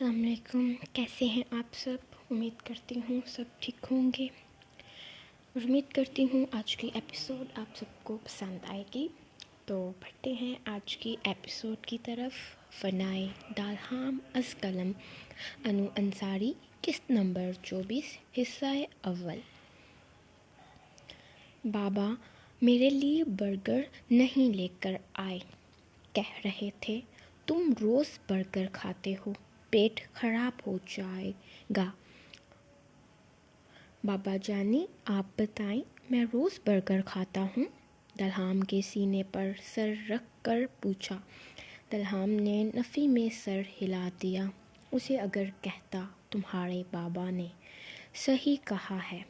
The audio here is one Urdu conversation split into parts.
السلام علیکم، کیسے ہیں آپ سب؟ امید کرتی ہوں سب ٹھیک ہوں گے اور امید کرتی ہوں آج کی ایپیسوڈ آپ سب کو پسند آئے گی۔ تو بڑھتے ہیں آج کی ایپیسوڈ کی طرف۔ فنائے دالہام از قلم انو انصاری، قسط نمبر 24، حصہ اول۔ بابا میرے لیے برگر نہیں لے کر آئے، کہہ رہے تھے تم روز برگر کھاتے ہو، پیٹ خراب ہو جائے گا۔ بابا جانی آپ بتائیں، میں روز برگر کھاتا ہوں؟ دالہام کے سینے پر سر رکھ کر پوچھا۔ دالہام نے نفی میں سر ہلا دیا۔ اسے اگر کہتا تمہارے بابا نے صحیح کہا ہے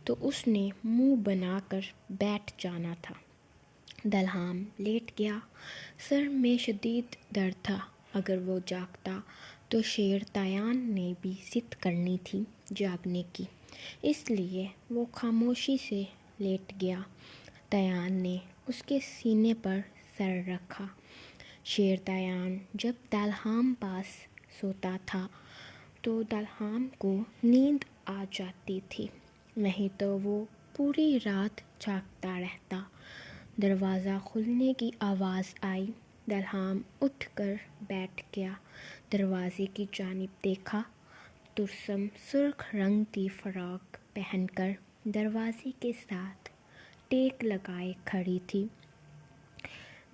تو اس نے منہ بنا کر بیٹھ جانا تھا۔ دالہام لیٹ گیا۔ سر میں شدید درد تھا۔ اگر وہ جاگتا تو شیر تایان نے بھی ضد کرنی تھی جاگنے کی، اس لیے وہ خاموشی سے لیٹ گیا۔ تایان نے اس کے سینے پر سر رکھا۔ شیر تایان جب دالہام پاس سوتا تھا تو دالہام کو نیند آ جاتی تھی، نہیں تو وہ پوری رات جاگتا رہتا۔ دروازہ کھلنے کی آواز آئی۔ دالہام اٹھ کر بیٹھ گیا۔ دروازے کی جانب دیکھا۔ ترسم سرخ رنگ کی فراک پہن کر دروازے کے ساتھ ٹیک لگائے کھڑی تھی۔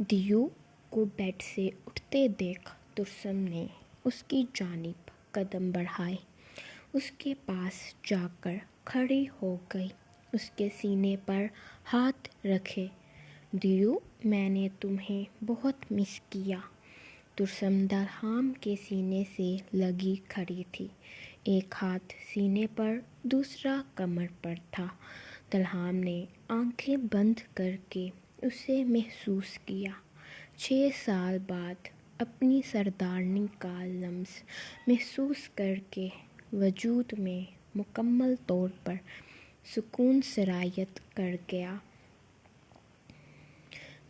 دیو کو بیڈ سے اٹھتے دیکھ ترسم نے اس کی جانب قدم بڑھائے، اس کے پاس جا کر کھڑی ہو گئی، اس کے سینے پر ہاتھ رکھے۔ دیو، میں نے تمہیں بہت مس کیا۔ ترسم دالہام کے سینے سے لگی کھڑی تھی، ایک ہاتھ سینے پر، دوسرا کمر پر تھا۔ دالہام نے آنکھیں بند کر کے اسے محسوس کیا۔ 6 سال بعد اپنی سردارنی کا لمس محسوس کر کے وجود میں مکمل طور پر سکون سرایت کر گیا۔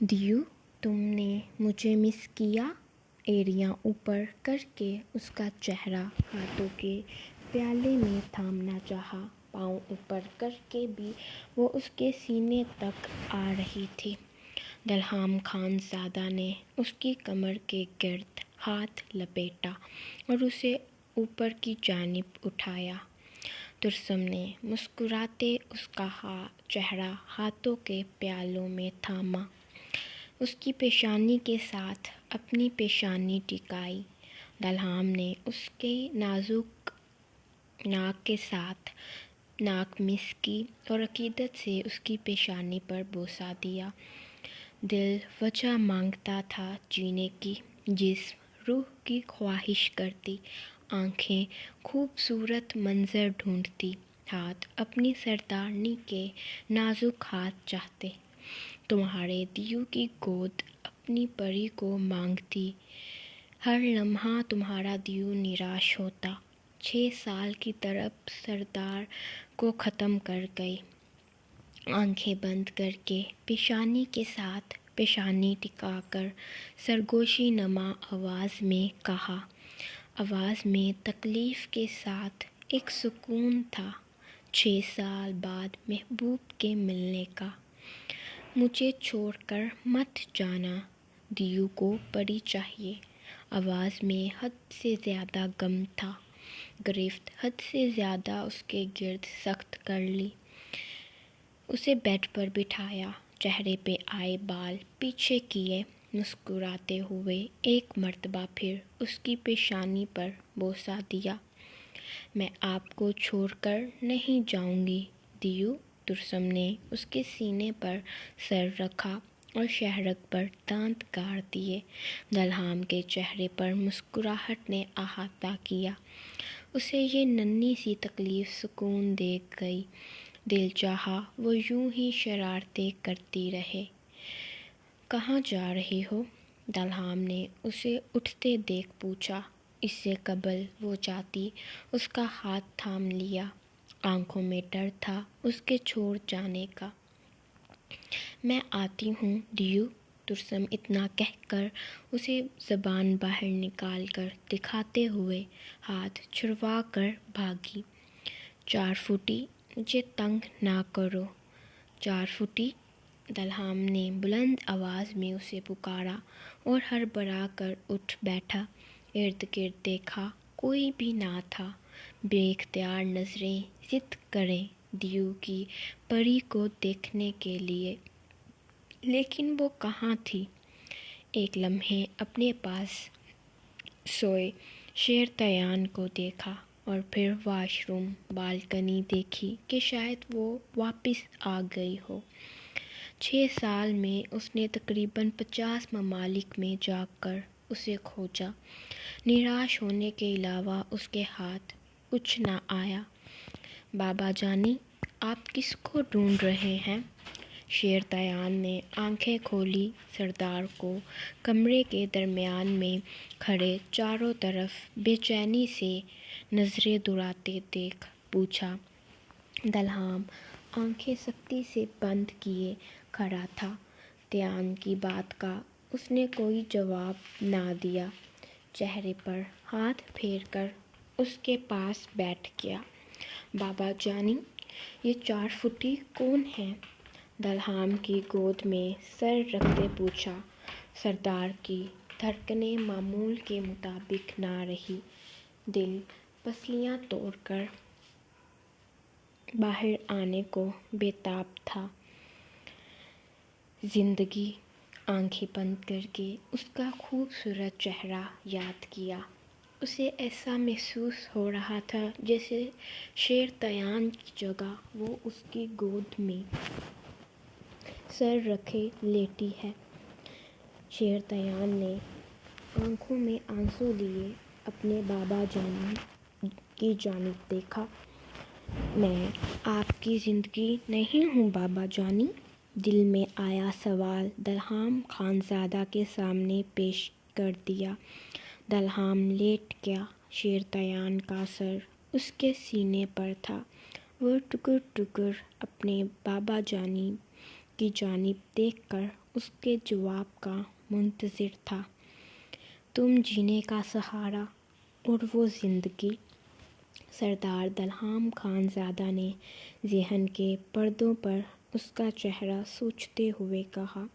دیو، تم نے مجھے مس کیا؟ ایڑیاں اوپر کر کے اس کا چہرہ ہاتھوں کے پیالے میں تھامنا چاہا۔ پاؤں اوپر کر کے بھی وہ اس کے سینے تک آ رہی تھی۔ دالہام خان زادہ نے اس کی کمر کے گرد ہاتھ لپیٹا اور اسے اوپر کی جانب اٹھایا۔ ترسم نے مسکراتے اس کا چہرہ ہاتھوں کے پیالوں میں تھاما، اس کی پیشانی کے ساتھ اپنی پیشانی ٹکائی۔ دالہام نے اس کے نازک ناک کے ساتھ ناک مس کی اور عقیدت سے اس کی پیشانی پر بوسہ دیا۔ دل وجہ مانگتا تھا جینے کی، جسم روح کی خواہش کرتی، آنکھیں خوبصورت منظر ڈھونڈتی، ہاتھ اپنی سردارنی کے نازک ہاتھ چاہتے۔ تمہارے دیو کی گود اپنی پری کو مانگتی۔ ہر لمحہ تمہارا دیو نراش ہوتا۔ 6 سال کی طرف سردار کو ختم کر گئی۔ آنکھیں بند کر کے پیشانی کے ساتھ پیشانی ٹکا کر سرگوشی نما آواز میں کہا، آواز میں تکلیف کے ساتھ ایک سکون تھا، 6 سال بعد محبوب کے ملنے کا۔ مجھے چھوڑ کر مت جانا، دیو کو پری چاہیے۔ آواز میں حد سے زیادہ غم تھا۔ گرفت حد سے زیادہ اس کے گرد سخت کر لی۔ اسے بیڈ پر بٹھایا، چہرے پہ آئے بال پیچھے کیے، مسکراتے ہوئے ایک مرتبہ پھر اس کی پیشانی پر بوسہ دیا۔ میں آپ کو چھوڑ کر نہیں جاؤں گی دیو۔ ترسم نے اس کے سینے پر سر رکھا اور شہرک پر دانت گاڑ دیے۔ دالہام کے چہرے پر مسکراہٹ نے احاطہ کیا۔ اسے یہ ننھی سی تکلیف سکون دے گئی۔ دل چاہا وہ یوں ہی شرارتیں کرتی رہے۔ کہاں جا رہی ہو؟ دالہام نے اسے اٹھتے دیکھ پوچھا۔ اس سے قبل وہ جاتی اس کا ہاتھ تھام لیا۔ آنکھوں میں ڈر تھا اس کے چھوڑ جانے کا۔ میں آتی ہوں دیو، ترسم اتنا کہہ کر اسے زبان باہر نکال کر دکھاتے ہوئے ہاتھ چھڑوا کر بھاگی۔ 4 فٹی مجھے تنگ نہ کرو، 4 فٹی، دلہام نے بلند آواز میں اسے پکارا اور ہڑبڑا کر اٹھ بیٹھا۔ ارد گرد دیکھا، کوئی بھی نہ تھا۔ بے اختیار نظریں ضد کریں دیو کی پری کو دیکھنے کے لیے، لیکن وہ کہاں تھی؟ ایک لمحے اپنے پاس سوئے شیرتیان کو دیکھا اور پھر واش روم بالکنی دیکھی کہ شاید وہ واپس آ گئی ہو۔ 6 سال میں اس نے تقریباً 50 ممالک میں جا کر اسے کھوجا۔ نراش ہونے کے علاوہ اس کے ہاتھ کچھ نہ آیا۔ بابا جانی، آپ کس کو ڈھونڈ رہے ہیں؟ شیرتیان نے آنکھیں کھولی، سردار کو کمرے کے درمیان میں کھڑے چاروں طرف بے چینی سے نظریں دوڑاتے دیکھ پوچھا۔ دلہام آنکھیں سختی سے بند کیے کھڑا تھا۔ تیان کی بات کا اس نے کوئی جواب نہ دیا، چہرے پر ہاتھ پھیر کر اس کے پاس بیٹھ گیا۔ بابا جانی، یہ 4 فٹی کون ہے؟ دلہام کی گود میں سر رکھتے پوچھا۔ سردار کی دھڑکنیں معمول کے مطابق نہ رہی، دل پسلیاں توڑ کر باہر آنے کو بے تاب تھا۔ زندگی، آنکھیں بند کر کے اس کا خوبصورت چہرہ یاد کیا۔ اسے ایسا محسوس ہو رہا تھا جیسے شیرتیان کی جگہ وہ اس کی گود میں سر رکھے لیٹی ہے۔ شیرتیان نے آنکھوں میں آنسو لیے اپنے بابا جانی کی جانب دیکھا۔ میں آپ کی زندگی نہیں ہوں بابا جانی؟ دل میں آیا سوال دلہام خانزادہ کے سامنے پیش کر دیا۔ دلہام لیٹ گیا، شیرتیان کا سر اس کے سینے پر تھا۔ وہ ٹکر ٹکر اپنے بابا جانی کی جانب دیکھ کر اس کے جواب کا منتظر تھا۔ تم جینے کا سہارا اور وہ زندگی؟ سردار دلہام خانزادہ نے ذہن کے پردوں پر اس کا چہرہ سوچتے ہوئے کہا۔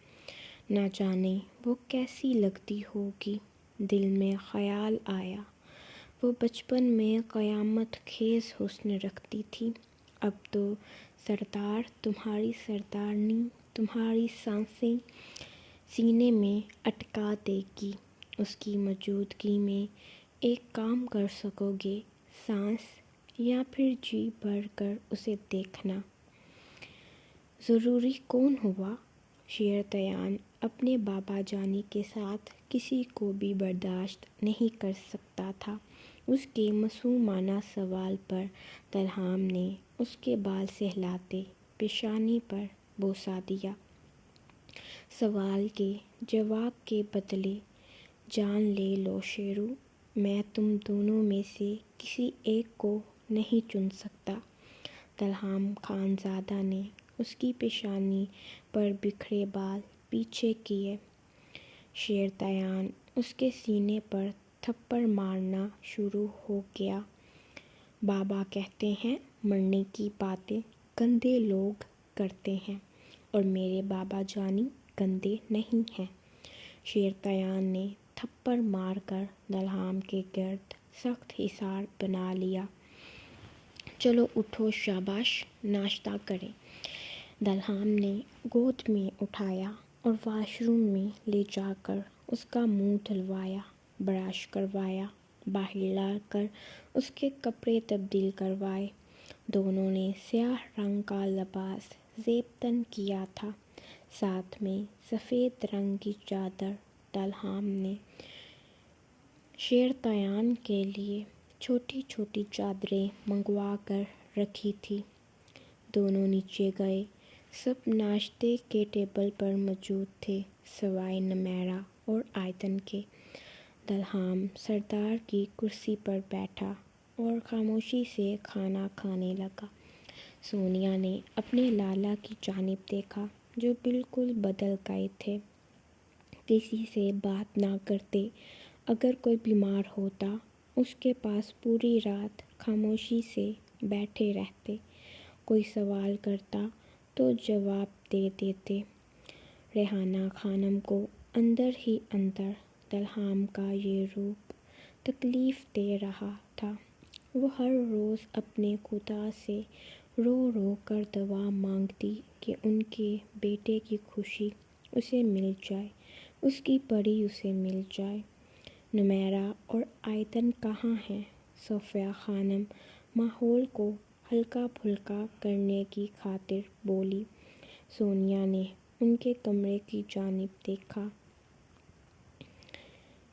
نہ جانے وہ کیسی لگتی ہوگی؟ دل میں خیال آیا، وہ بچپن میں قیامت خیز حسن رکھتی تھی، اب تو سردار تمہاری سردارنی تمہاری سانسیں سینے میں اٹکا دے گی۔ اس کی موجودگی میں ایک کام کر سکو گے، سانس یا پھر جی بھر کر اسے دیکھنا۔ ضروری کون ہوا؟ شیرتیان اپنے بابا جانی کے ساتھ کسی کو بھی برداشت نہیں کر سکتا تھا۔ اس کے معصومانہ سوال پر دلہام نے اس کے بال سہلاتے پیشانی پر بوسہ دیا۔ سوال کے جواب کے بدلے جان لے لو شیرو، میں تم دونوں میں سے کسی ایک کو نہیں چن سکتا۔ دلہام خانزادہ نے اس کی پیشانی پر بکھرے بال پیچھے کیے۔ شیرتیان اس کے سینے پر تھپڑ مارنا شروع ہو گیا۔ بابا کہتے ہیں مرنے کی باتیں گندے لوگ کرتے ہیں، اور میرے بابا جانی گندے نہیں ہیں۔ شیرتیان نے تھپڑ مار کر دلہام کے گرد سخت حصار بنا لیا۔ چلو اٹھو شاباش، ناشتہ کریں۔ دلہام نے گود میں اٹھایا اور واش روم میں لے جا کر اس کا منہ دھلوایا، برش کروایا، باہر لا کر اس کے کپڑے تبدیل کروائے۔ دونوں نے سیاہ رنگ کا لباس زیب تن کیا تھا، ساتھ میں سفید رنگ کی چادر۔ دلہام نے شیرتیان کے لیے چھوٹی چھوٹی چادریں منگوا کر رکھی تھیں۔ دونوں نیچے گئے۔ سب ناشتے کے ٹیبل پر موجود تھے سوائے نمیرہ اور آیتن کے۔ دلہام سردار کی کرسی پر بیٹھا اور خاموشی سے کھانا کھانے لگا۔ سونیا نے اپنے لالا کی جانب دیکھا جو بالکل بدل گئے تھے۔ کسی سے بات نہ کرتے، اگر کوئی بیمار ہوتا اس کے پاس پوری رات خاموشی سے بیٹھے رہتے، کوئی سوال کرتا تو جواب دے دیتے۔ ریحانہ خانم کو اندر ہی اندر دلہام کا یہ روپ تکلیف دے رہا تھا۔ وہ ہر روز اپنے خدا سے رو رو کر دعا مانگتی کہ ان کے بیٹے کی خوشی اسے مل جائے، اس کی پری اسے مل جائے۔ نمیرہ اور آیتن کہاں ہیں؟ صوفیہ خانم ماحول کو ہلکا پھلکا کرنے کی خاطر بولی۔ سونیا نے ان کے کمرے کی جانب دیکھا۔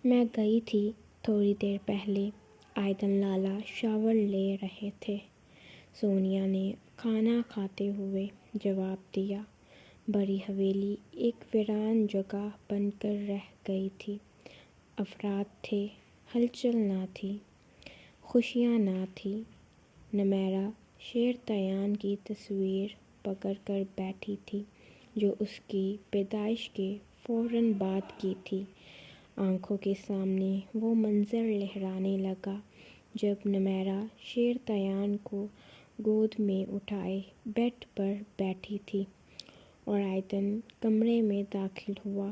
میں گئی تھی تھوڑی دیر پہلے، آیتن لالا شاور لے رہے تھے، سونیا نے کھانا کھاتے ہوئے جواب دیا۔ بڑی حویلی ایک ویران جگہ بن کر رہ گئی تھی۔ افراد تھے، ہلچل نہ تھی، خوشیاں نہ تھیں۔ نمیرہ شیر تیان کی تصویر پکڑ کر بیٹھی تھی جو اس کی پیدائش کے فوراً بعد کی تھی۔ آنکھوں کے سامنے وہ منظر لہرانے لگا جب نمیرہ شیر تیان کو گود میں اٹھائے بیڈ پر بیٹھی تھی اور آیتن کمرے میں داخل ہوا۔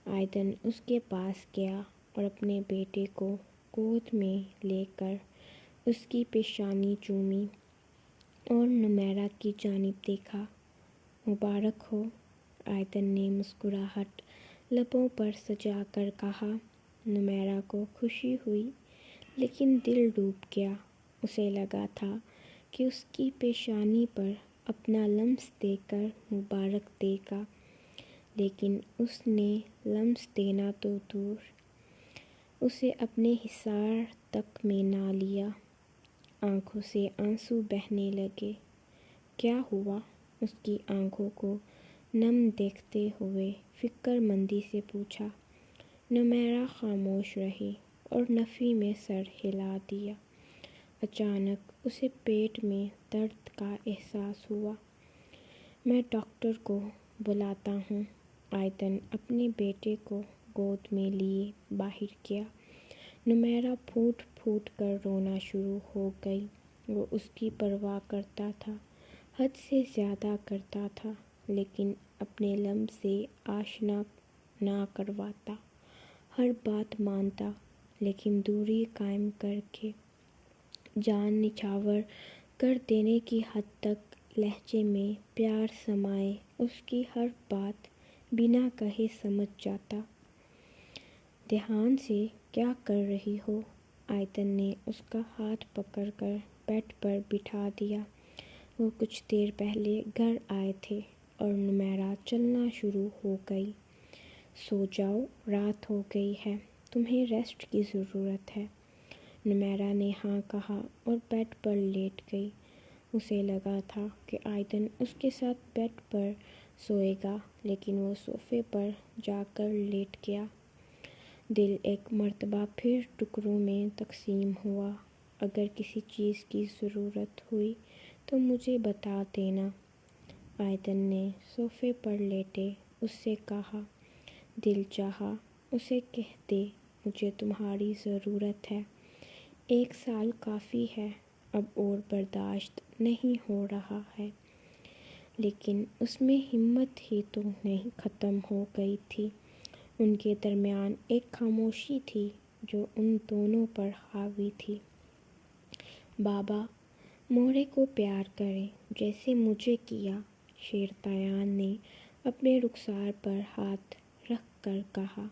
آیتن اس کے پاس گیا اور اپنے بیٹے کو گود میں لے کر اس کی پیشانی چومی اور نمیرہ کی جانب دیکھا۔ مبارک ہو، آیتن نے مسکراہٹ لبوں پر سجا کر کہا۔ نمیرہ کو خوشی ہوئی لیکن دل ڈوب گیا۔ اسے لگا تھا کہ اس کی پیشانی پر اپنا لمس دے کر مبارک دے گا، لیکن اس نے لمس دینا تو دور، اسے اپنے حصار تک میں نہ لیا۔ آنکھوں سے آنسو بہنے لگے۔ کیا ہوا؟ اس کی آنکھوں کو نم دیکھتے ہوئے فکر مندی سے پوچھا۔ نمیرہ خاموش رہی اور نفی میں سر ہلا دیا۔ اچانک اسے پیٹ میں درد کا احساس ہوا۔ میں ڈاکٹر کو بلاتا ہوں۔ آیتن اپنے بیٹے کو گود میں لیے باہر گیا۔ نمیرہ پھوٹ پھوٹ کر رونا شروع ہو گئی۔ وہ اس کی پرواہ کرتا تھا، حد سے زیادہ کرتا تھا، لیکن اپنے لمس سے آشنا نہ کرواتا، ہر بات مانتا، لیکن دوری قائم کر کے جان نچھاور کر دینے کی حد تک لہجے میں پیار سمائے اس کی ہر بات بنا کہے سمجھ جاتا۔ دھیان سے کیا کر رہی ہو؟ آیتن نے اس کا ہاتھ پکڑ کر بیڈ پر بٹھا دیا۔ وہ کچھ دیر پہلے گھر آئے تھے اور نمیرہ چلنا شروع ہو گئی۔ سو جاؤ، رات ہو گئی ہے، تمہیں ریسٹ کی ضرورت ہے۔ نمیرہ نے ہاں کہا اور بیڈ پر لیٹ گئی۔ اسے لگا تھا کہ آیتن اس کے ساتھ بیڈ پر سوئے گا، لیکن وہ صوفے پر جا کر لیٹ گیا۔ دل ایک مرتبہ پھر ٹکڑوں میں تقسیم ہوا۔ اگر کسی چیز کی ضرورت ہوئی تو مجھے بتا دینا، آیتن نے صوفے پر لیٹے اس سے کہا۔ دل چاہا اسے کہہ دے، مجھے تمہاری ضرورت ہے، 1 سال کافی ہے، اب اور برداشت نہیں ہو رہا ہے، لیکن اس میں ہمت ہی تو نہیں ختم ہو گئی تھی۔ ان کے درمیان ایک خاموشی تھی جو ان دونوں پر حاوی تھی۔ بابا، مورے کو پیار کریں جیسے مجھے کیا، شیر تیان نے اپنے رخسار پر ہاتھ رکھ کر کہا۔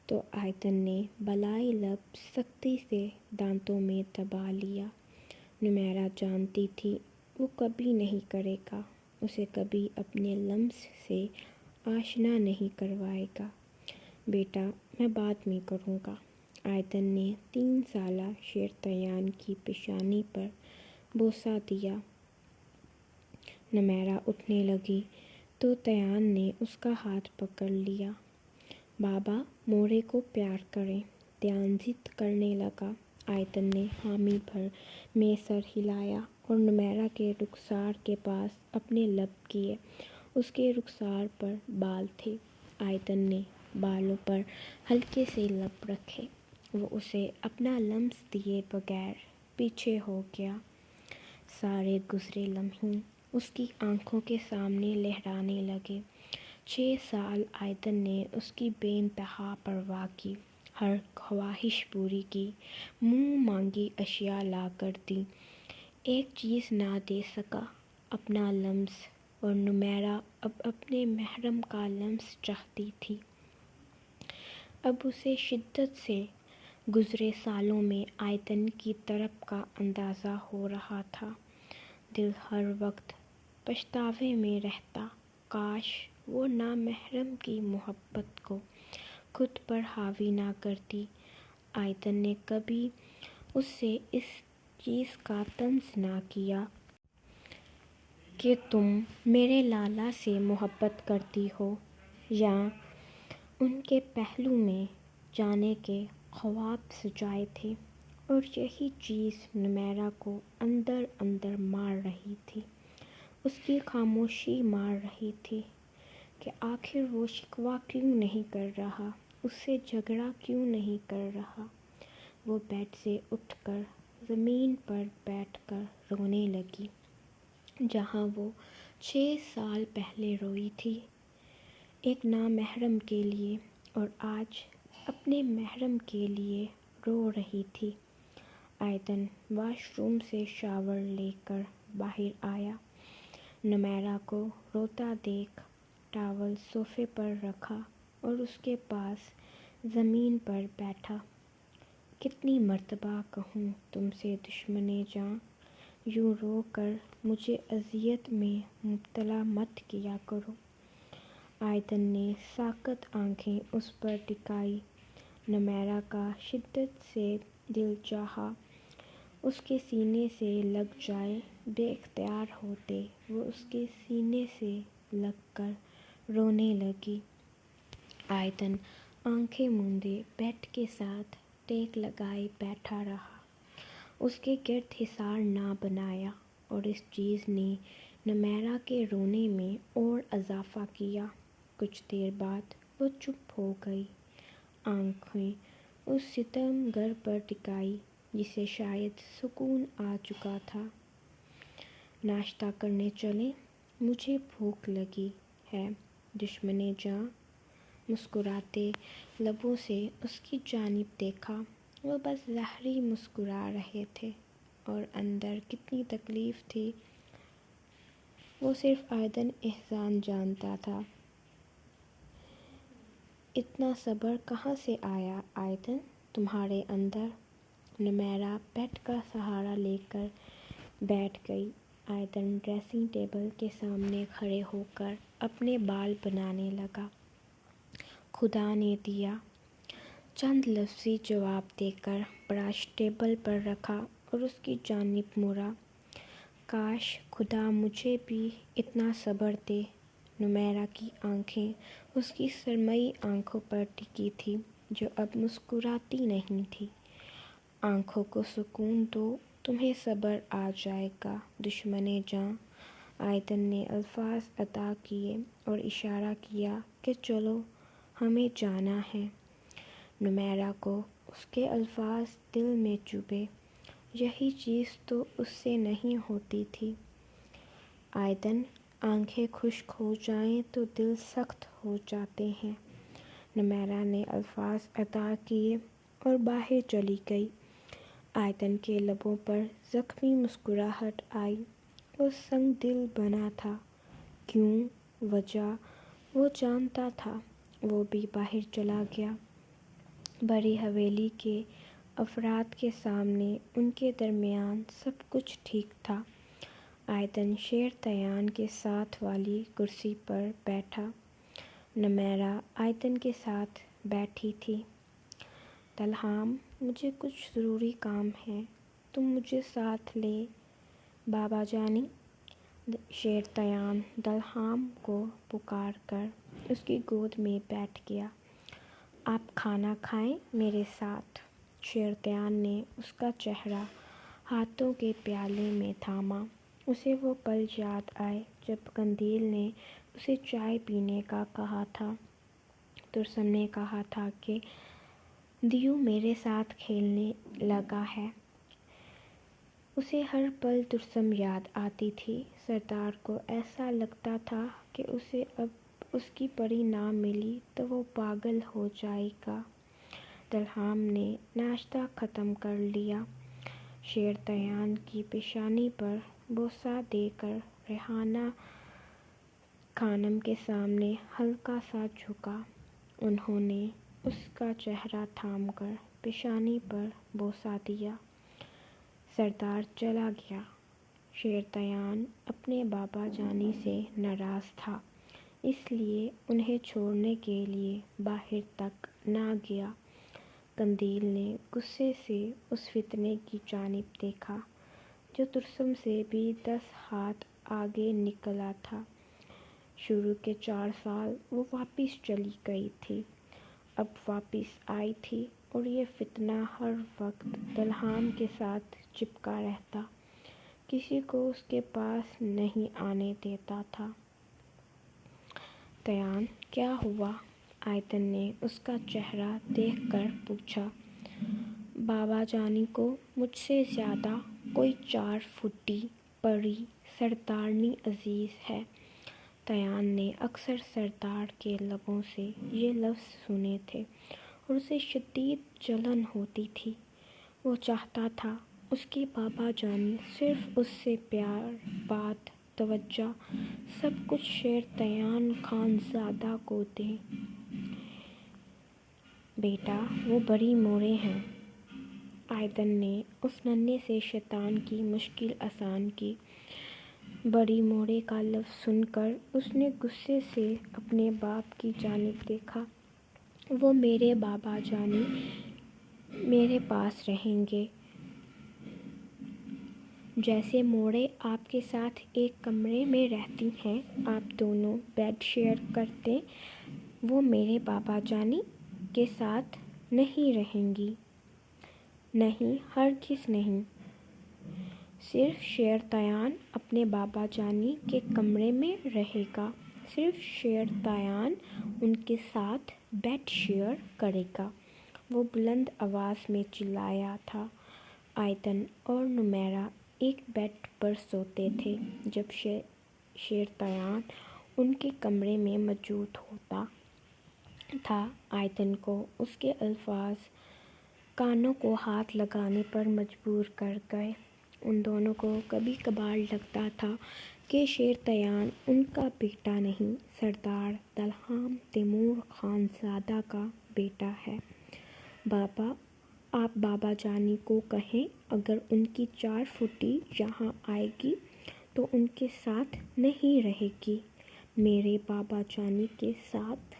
تو آیتن نے بالائی لب سختی سے دانتوں میں دبا لیا۔ نمیرہ جانتی تھی وہ کبھی نہیں کرے گا، اسے کبھی اپنے لمس سے آشنا نہیں کروائے گا۔ بیٹا، میں بعد میں کروں گا۔ آیتن نے 3 سالہ شیر تیان کی پیشانی پر بوسہ دیا۔ نمیرہ اٹھنے لگی تو تیان نے اس کا ہاتھ پکڑ لیا۔ بابا، مورے کو پیار کریں، تیان ضد کرنے لگا۔ آیتن نے حامی بھر میں سر ہلایا اور نمیرہ کے رخسار کے پاس اپنے لب کیے۔ اس کے رخسار پر بال تھے۔ آیتن نے بالوں پر ہلکے سے لب رکھے۔ وہ اسے اپنا لمس دیے بغیر پیچھے ہو گیا۔ سارے گزرے لمحے اس کی آنکھوں کے سامنے لہرانے لگے۔ 6 سال آیتن نے اس کی بے انتہا پرواہ کی، ہر خواہش پوری کی، منہ مانگی اشیاء لا کر دی۔ ایک چیز نہ دے سکا، اپنا لمس، اور نمیرہ اب اپنے محرم کا لمس چاہتی تھی۔ اب اسے شدت سے گزرے سالوں میں آیتن کی طرف کا اندازہ ہو رہا تھا۔ دل ہر وقت پچھتاوے میں رہتا، کاش وہ نامحرم کی محبت کو خود پر حاوی نہ کرتی۔ آیتن نے کبھی اس سے اس چیز کا طنز نہ کیا کہ تم میرے لالا سے محبت کرتی ہو، یا ان کے پہلو میں جانے کے خواب سجائے تھے، اور یہی چیز نمیرہ کو اندر اندر مار رہی تھی، اس کی خاموشی مار رہی تھی کہ آخر وہ شکوہ کیوں نہیں کر رہا، اس سے جھگڑا کیوں نہیں کر رہا۔ وہ بیڈ سے اٹھ کر زمین پر بیٹھ کر رونے لگی، جہاں وہ 6 سال پہلے روئی تھی، ایک نامحرم کے لیے، اور آج اپنے محرم کے لیے رو رہی تھی۔ آیتن واش روم سے شاور لے کر باہر آیا، نمیرہ کو روتا دیکھ ٹاول صوفے پر رکھا اور اس کے پاس زمین پر بیٹھا۔ کتنی مرتبہ کہوں تم سے دشمنِ جاں، یوں رو کر مجھے اذیت میں مبتلا مت کیا کرو۔ آیتن نے ساکت آنکھیں اس پر ٹکائی۔ نمیرہ کا شدت سے دل چاہا اس کے سینے سے لگ جائے، بے اختیار ہوتے وہ اس کے سینے سے لگ کر رونے لگی۔ آیتن آنکھیں موندے بیڈ کے ساتھ ٹیک لگائے بیٹھا رہا، اس کے گرد حصار نہ بنایا، اور اس چیز نے نمیرہ کے رونے میں اور اضافہ کیا۔ کچھ دیر بعد وہ چپ ہو گئی، آنکھیں اس ستم گر پر ٹکائی جسے شاید سکون آ چکا تھا۔ ناشتہ کرنے چلیں؟ مجھے بھوک لگی ہے، دشمنِ جاں۔ مسکراتے لبوں سے اس کی جانب دیکھا، وہ بس ظاہری مسکرا رہے تھے، اور اندر کتنی تکلیف تھی وہ صرف آیتن احسان جانتا تھا۔ اتنا صبر کہاں سے آیا آیتن تمہارے اندر؟ نمیرہ بیڈ کا سہارا لے کر بیٹھ گئی۔ آیتن ڈریسنگ ٹیبل کے سامنے کھڑے ہو کر اپنے بال بنانے لگا۔ خدا نے دیا، چند لفظی جواب دے کر برش ٹیبل پر رکھا اور اس کی جانب مڑا۔ کاش خدا مجھے بھی اتنا صبر دے۔ نمیرہ کی آنکھیں اس کی سرمئی آنکھوں پر ٹکی تھیں جو اب مسکراتی نہیں تھیں۔ آنکھوں کو سکون دو، تمہیں صبر آ جائے گا دشمنِ جاں۔ آیتن نے الفاظ ادا کیے اور اشارہ کیا کہ چلو ہمیں جانا ہے۔ نمیرہ کو اس کے الفاظ دل میں چبھے، یہی چیز تو اس سے نہیں ہوتی تھی۔ آیتن آنکھیں خشک ہو جائیں تو دل سخت ہو جاتے ہیں۔ نمیرہ نے الفاظ ادا کیے اور باہر چلی گئی۔ آیتن کے لبوں پر زخمی مسکراہٹ آئی، وہ سنگ دل بنا تھا۔ کیوں؟ وجہ وہ جانتا تھا۔ وہ بھی باہر چلا گیا۔ بڑی حویلی کے افراد کے سامنے ان کے درمیان سب کچھ ٹھیک تھا۔ آیتن شیر تیان کے ساتھ والی کرسی پر بیٹھا، نمیرہ آیتن کے ساتھ بیٹھی تھی۔ دلہام، مجھے کچھ ضروری کام ہے، تم مجھے ساتھ لے بابا جانی۔ شیر تیان دلہام کو پکار کر اس کی گود میں بیٹھ گیا۔ آپ کھانا کھائیں میرے ساتھ۔ شیر تیان نے اس کا چہرہ ہاتھوں کے پیالے میں تھاما۔ اسے وہ پل یاد آئے جب قندیل نے اسے چائے پینے کا کہا تھا۔ ترسم نے کہا تھا کہ دیو میرے ساتھ کھیلنے لگا ہے۔ اسے ہر پل ترسم یاد آتی تھی۔ سردار کو ایسا لگتا تھا کہ اسے اب اس کی پری نہ ملی تو وہ پاگل ہو جائے گا۔ دلہام نے ناشتہ ختم کر لیا۔ شیر تیان کی پیشانی پر بوسہ دے کر ریحانہ خانم کے سامنے ہلکا سا جھکا۔ انہوں نے اس کا چہرہ تھام کر پیشانی پر بوسہ دیا۔ سردار چلا گیا۔ شیر تیان اپنے بابا جانی سے ناراض تھا، اس لیے انہیں چھوڑنے کے لیے باہر تک نہ گیا۔ قندیل نے غصے سے اس فتنے کی جانب دیکھا جو ترسم سے بھی 10 ہاتھ آگے نکلا تھا۔ شروع کے 4 سال وہ واپس چلی گئی تھی، اب واپس آئی تھی اور یہ فتنہ ہر وقت دلہام کے ساتھ چپکا رہتا، کسی کو اس کے پاس نہیں آنے دیتا تھا۔ تیان، کیا ہوا؟ آیتن نے اس کا چہرہ دیکھ کر پوچھا۔ بابا جانی کو مجھ سے زیادہ کوئی 4 فٹی پری سردارنی عزیز ہے۔ تیان نے اکثر سردار کے لبوں سے یہ لفظ سنے تھے اور اسے شدید جلن ہوتی تھی۔ وہ چاہتا تھا اس کی بابا جانی صرف اس سے پیار، بات، توجہ، سب کچھ شیر تیان خان زادہ کو دے۔ بیٹا، وہ بڑی مورے ہیں۔ آیتن نے اس ننھے سے شیطان کی مشکل آسان کی۔ بڑی مورے کا لفظ سن کر اس نے غصے سے اپنے باپ کی جانب دیکھا۔ وہ میرے بابا جانی میرے پاس رہیں گے۔ جیسے مورے آپ کے ساتھ ایک کمرے میں رہتی ہیں، آپ دونوں بیڈ شیئر کرتے، وہ میرے بابا جانی کے ساتھ نہیں رہیں گی۔ نہیں، ہرگز نہیں۔ صرف شیر تیان اپنے بابا جانی کے کمرے میں رہے گا، صرف شیر تیان ان کے ساتھ بیڈ شیئر کرے گا، وہ بلند آواز میں چلایا تھا۔ آیتن اور نمیرہ ایک بیڈ پر سوتے تھے۔ جب شیر تیان ان کے کمرے میں موجود ہوتا تھا، آیتن کو اس کے الفاظ کانوں کو ہاتھ لگانے پر مجبور کر گئے۔ ان دونوں کو کبھی کبھار لگتا تھا کہ شیر تیان ان کا بیٹا نہیں، سردار دلہام تیمور خان زادہ کا بیٹا ہے۔ بابا، آپ بابا جانی کو کہیں اگر ان کی 4 فٹی یہاں آئے گی تو ان کے ساتھ نہیں رہے گی، میرے بابا جانی کے ساتھ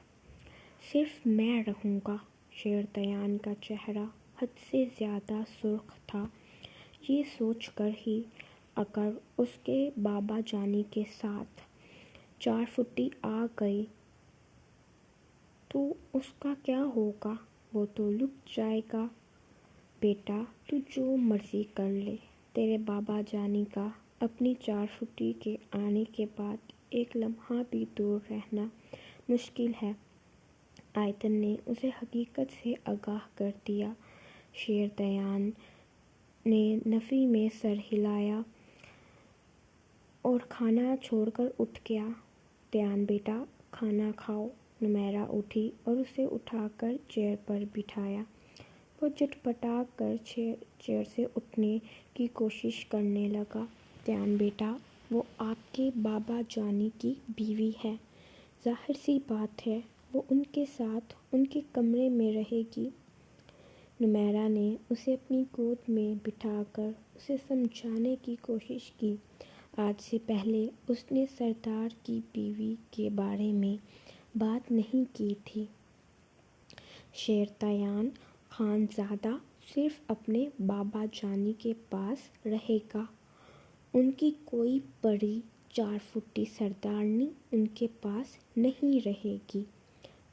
صرف میں رہوں گا۔ شیر تیان کا چہرہ حد سے زیادہ سرخ تھا۔ یہ سوچ کر ہی اگر اس کے بابا جانی کے ساتھ 4 فٹی آ گئی تو اس کا کیا ہوگا؟ وہ تو لٹ جائے گا۔ بیٹا، تو جو مرضی کر لے، تیرے بابا جانی کا اپنی 4 فٹی کے آنے کے بعد ایک لمحہ بھی دور رہنا مشکل ہے۔ آیتن نے اسے حقیقت سے آگاہ کر دیا۔ شیر تیان نے نفی میں سر ہلایا اور کھانا چھوڑ کر اٹھ گیا۔ تیان بیٹا، کھانا کھاؤ۔ نمیرہ اٹھی اور اسے اٹھا کر چیئر پر بٹھایا۔ وہ جٹپٹا کر چیئر سے اٹھنے کی کوشش کرنے لگا۔ تیان بیٹا، وہ آپ کے بابا جانی کی بیوی ہے، ظاہر سی بات ہے وہ ان کے ساتھ ان کے کمرے میں رہے گی۔ نمیرہ نے اسے اپنی گود میں بٹھا کر اسے سمجھانے کی کوشش کی۔ آج سے پہلے اس نے سردار کی بیوی کے بارے میں بات نہیں کی تھی۔ شیر تیان خان زادہ صرف اپنے بابا جانی کے پاس رہے گا، ان کی کوئی پری 4 فٹی سردارنی ان کے پاس نہیں رہے گی۔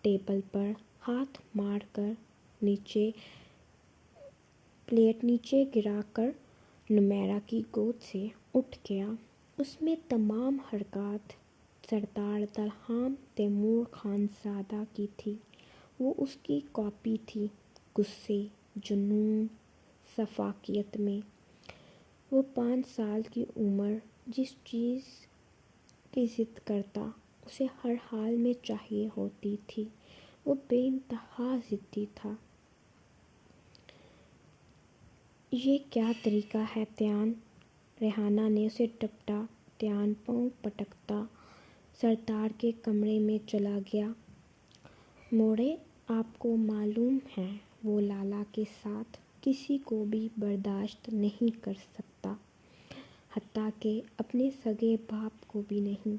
ٹیبل پر ہاتھ مار کر پلیٹ نیچے گرا کر نمیرہ کی گود سے اٹھ گیا۔ اس میں تمام حرکات سردار دلہام تیمور خان زادہ کی تھی۔ وہ اس کی کاپی تھی، غصے، جنون، شفافیت میں۔ وہ 5 سال کی عمر جس چیز کی ضد کرتا اسے ہر حال میں چاہیے ہوتی تھی۔ وہ بے انتہا ضدی تھا۔ یہ کیا طریقہ ہے تیان؟ ریحانہ نے اسے ڈانٹا۔ تیان پاؤں پٹکتا سردار کے کمرے میں چلا گیا۔ موڑے، آپ کو معلوم ہے وہ لالا کے ساتھ کسی کو بھی برداشت نہیں کر سکتا، حتیٰ کہ اپنے سگے باپ کو بھی نہیں۔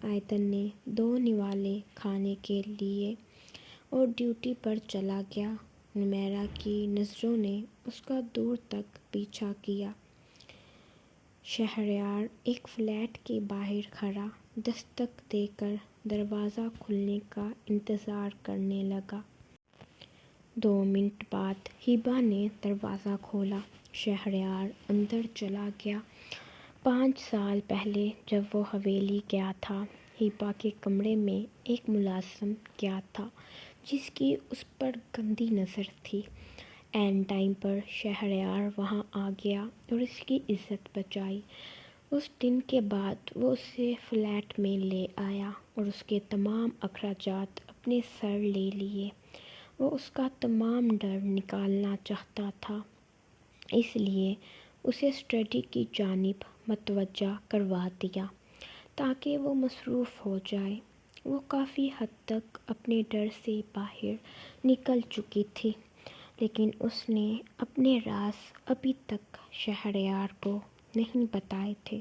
آیتن نے 2 نوالے کھانے کے لیے اور ڈیوٹی پر چلا گیا۔ نمیرہ کی نظروں نے اس کا دور تک پیچھا کیا۔ شہریار ایک فلیٹ کے باہر کھڑا دستک دے کر دروازہ کھلنے کا انتظار کرنے لگا۔ 2 منٹ بعد ہیبا نے دروازہ کھولا۔ شہریار اندر چلا گیا۔ 5 سال پہلے جب وہ حویلی گیا تھا، ہیبا کے کمرے میں ایک ملازم گیا تھا جس کی اس پر گندی نظر تھی۔ عین ٹائم پر شہریار وہاں آ گیا اور اس کی عزت بچائی۔ اس دن کے بعد وہ اسے فلیٹ میں لے آیا اور اس کے تمام اخراجات اپنے سر لے لیے۔ وہ اس کا تمام ڈر نکالنا چاہتا تھا، اس لیے اسے اسٹڈی کی جانب متوجہ کروا دیا تاکہ وہ مصروف ہو جائے۔ وہ کافی حد تک اپنے ڈر سے باہر نکل چکی تھی، لیکن اس نے اپنے راز ابھی تک شہریار کو نہیں بتائے تھے۔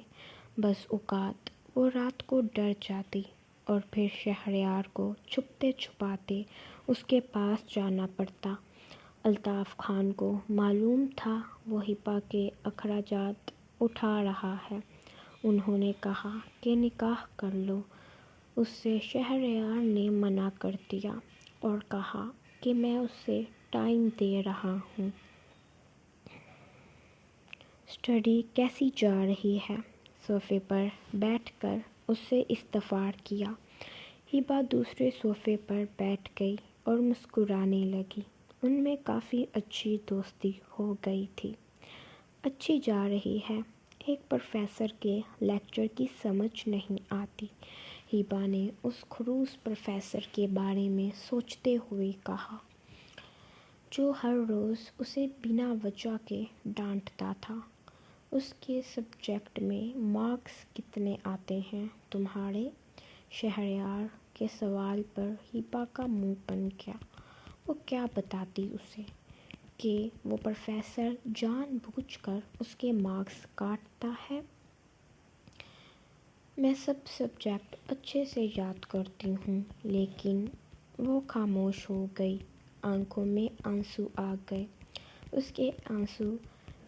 بعض اوقات وہ رات کو ڈر جاتی اور پھر شہریار کو چھپتے چھپاتے اس کے پاس جانا پڑتا۔ الطاف خان کو معلوم تھا وہ ہیبا کے اخراجات اٹھا رہا ہے۔ انہوں نے کہا کہ نکاح کر لو۔ اس سے شہریار نے منع کر دیا اور کہا کہ میں اسے ٹائم دے رہا ہوں۔ اسٹڈی کیسی جا رہی ہے؟ صوفے پر بیٹھ کر اس سے استفسار کیا۔ ہیبا دوسرے صوفے پر بیٹھ گئی اور مسکرانے لگی۔ ان میں کافی اچھی دوستی ہو گئی تھی۔ اچھی جا رہی ہے۔ ایک پروفیسر کے لیکچر کی سمجھ نہیں آتی، ہیبا نے اس خروس پروفیسر کے بارے میں سوچتے ہوئے کہا، جو ہر روز اسے بنا وجہ کے ڈانٹتا تھا۔ اس کے سبجیکٹ میں مارکس کتنے آتے ہیں تمہارے؟ شہریار کے سوال پر ہیبا کا منہ بن گیا۔ وہ کیا بتاتی اسے کہ وہ پروفیسر جان بوجھ کر اس کے مارکس کاٹتا ہے؟ میں سب سبجیکٹ اچھے سے یاد کرتی ہوں۔ لیکن وہ خاموش ہو گئی۔ آنکھوں میں آنسو آ گئے۔ اس کے آنسو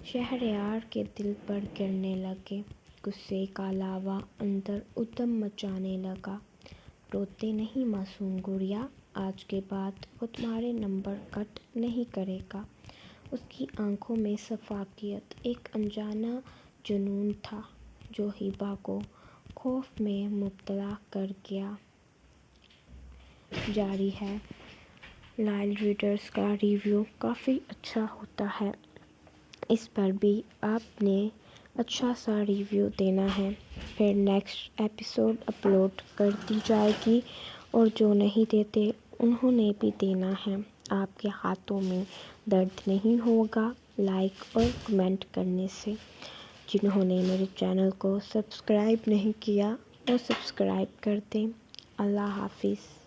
شہریار کے دل پر گرنے لگے۔ غصے کا لاوا اندر ادھم مچانے لگا۔ روتے نہیں معصوم گڑیا، آج کے بعد وہ تمہارے نمبر کٹ نہیں کرے گا۔ اس کی آنکھوں میں شفافیت، ایک انجانا جنون تھا جو ہیبا کو خوف میں مبتلا کر گیا۔ جاری ہے۔ لائل ریڈرز کا ریویو کافی اچھا ہوتا ہے، اس پر بھی آپ نے اچھا سا ریویو دینا ہے، پھر نیکسٹ ایپیسوڈ اپلوڈ کر دی جائے گی، اور جو نہیں دیتے انہوں نے بھی دینا ہے۔ آپ کے ہاتھوں میں درد نہیں ہوگا لائک اور کمنٹ کرنے سے۔ جنہوں نے میرے چینل کو سبسکرائب نہیں کیا وہ سبسکرائب کر دیں۔ اللہ حافظ۔